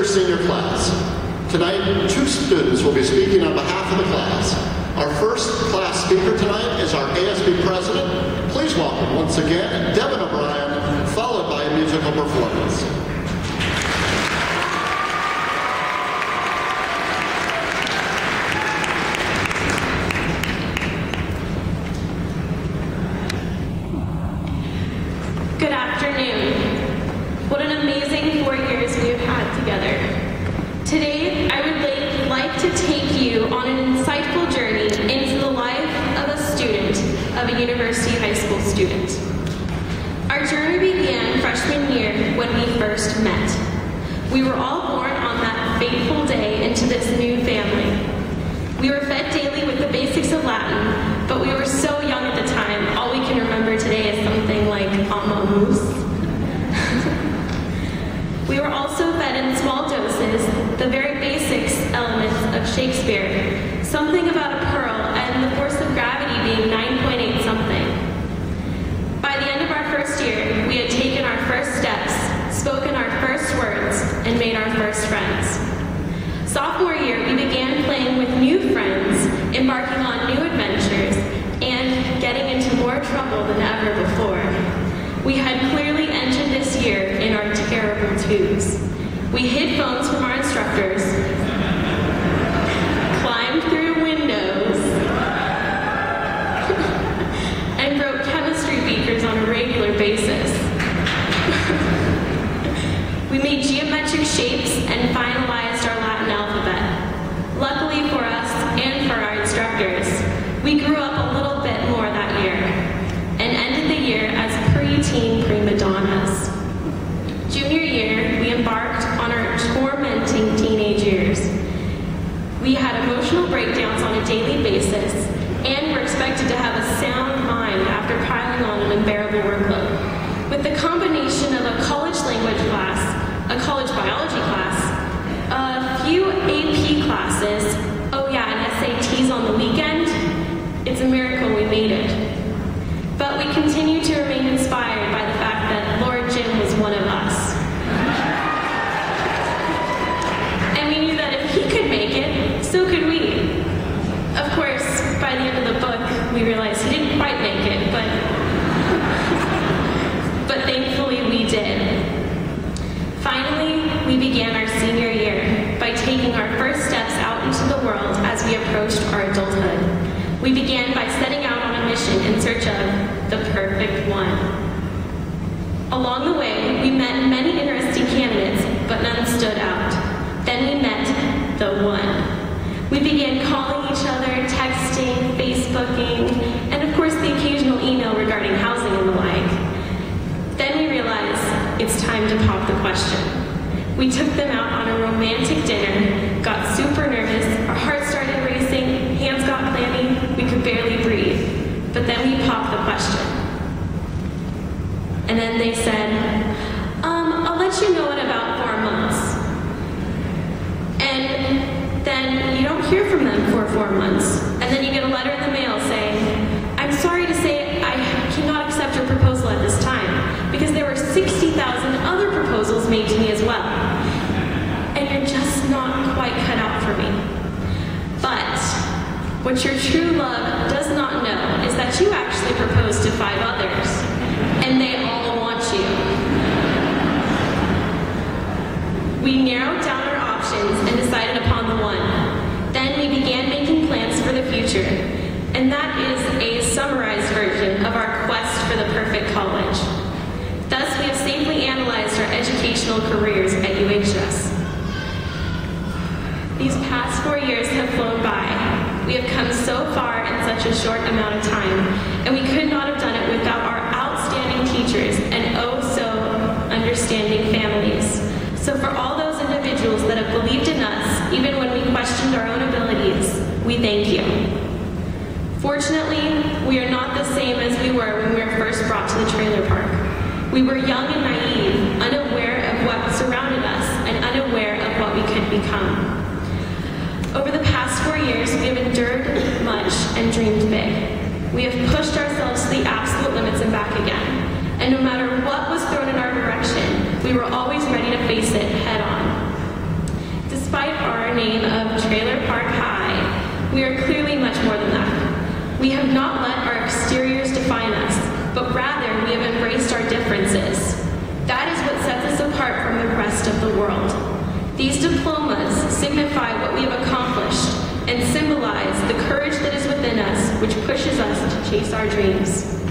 Senior class. Tonight, 2 students will be speaking on behalf of the class. Our first class speaker tonight is our ASB president. Please welcome once again Devin, followed by a musical performance. Good afternoon. What an amazing 4 years we have had together. Today, I would like to take you on an insightful journey into the life of a student, of a university high school student. Our journey began freshman year when we first met. We were all born on that fateful day into this new family. We were fed daily with the basics of Latin, but we were so young at the time, all we can remember today is something like amamus. We were also fed in small doses the very basics elements of Shakespeare, something about a pearl and the force of gravity being 9.8 something. By the end of our first year, we had taken our first steps, spoken our first words, and made our first friends. Sophomore year, we began playing with new friends, embarking on new adventures, and getting into more trouble than ever before. We had clearly entered this year in our terrible twos. We hid phones from our instructors, climbed through windows, and broke chemistry beakers on a regular basis. We made geometric shapes and finalized our Latin alphabet. Luckily for us and for our instructors, we grew up a little bit more that year and ended the year as preteen prima donnas. Junior year, we embarked on our tormenting teenage years. We had emotional breakdowns on a daily basis and were expected to have a sound mind after piling on an unbearable workload. With the combination of a college language class, a college biology class, a few AP classes, oh yeah, and SATs on the weekend, it's a miracle we made it. But we continue to remain inspired by the fact that Lord Jim was one of us. And we knew that if he could make it, so could we. Of course, by the end of the book, we realized he didn't quite make it, but thankfully we did. Finally, we began our senior year by taking our first steps out into the world as we approached our adulthood. We began by setting out on a mission in search of the perfect one. Along the way, we met many interesting candidates, but none stood out. Then we met the one. We began calling each other, texting, Facebooking, and of course the occasional email regarding housing and the like. Then we realized it's time to pop the question. We took them out on a romantic dinner, got super nervous, our hearts started racing, hands got clammy, we could barely breathe. But then we popped the question. And then they said, I'll let you know in about 4 months. And then you don't hear from them for 4 months. And then you get a letter in the mail saying, I'm sorry to say I cannot accept your proposal at this time because there were 60,000 other proposals made to me as well. And you're just not quite cut out for me. But what your true love does not know is that you actually proposed to 5 others, and they all want you. We narrowed down our options and decided upon the one. Then we began making plans for the future, and that is a summarized version of our quest for the perfect college. Thus, we have safely analyzed our educational careers at UHS. These past 4 years have flown by. We have come so far in such a short amount of time, and we could not have done it without our outstanding teachers and oh so understanding families. So for all those individuals that have believed in us, even when we questioned our own abilities, we thank you. Fortunately, we are not the same as we were when we were first brought to the trailer park. We were young and naive, unaware of what surrounded us, and unaware of what we could become. Over the past 4 years, we have endured much and dreamed big. We have pushed ourselves to the absolute limits and back again. And no matter what was thrown in our direction, we were always ready to face it head on. name of Trailer Park High, we are clearly much more than that. We have not let our exteriors define us, but rather we have embraced our differences. That is what sets us apart from the rest of the world. These diplomas signify what we have accomplished and symbolize the courage that is within us, which pushes us to chase our dreams.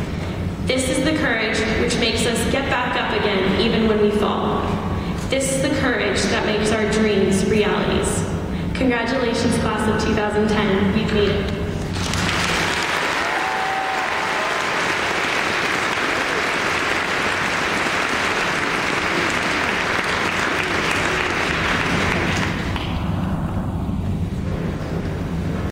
This is the courage which makes us get back up again even when we fall. This is the courage that makes our dreams realities. Congratulations, class of 2010. We've made it.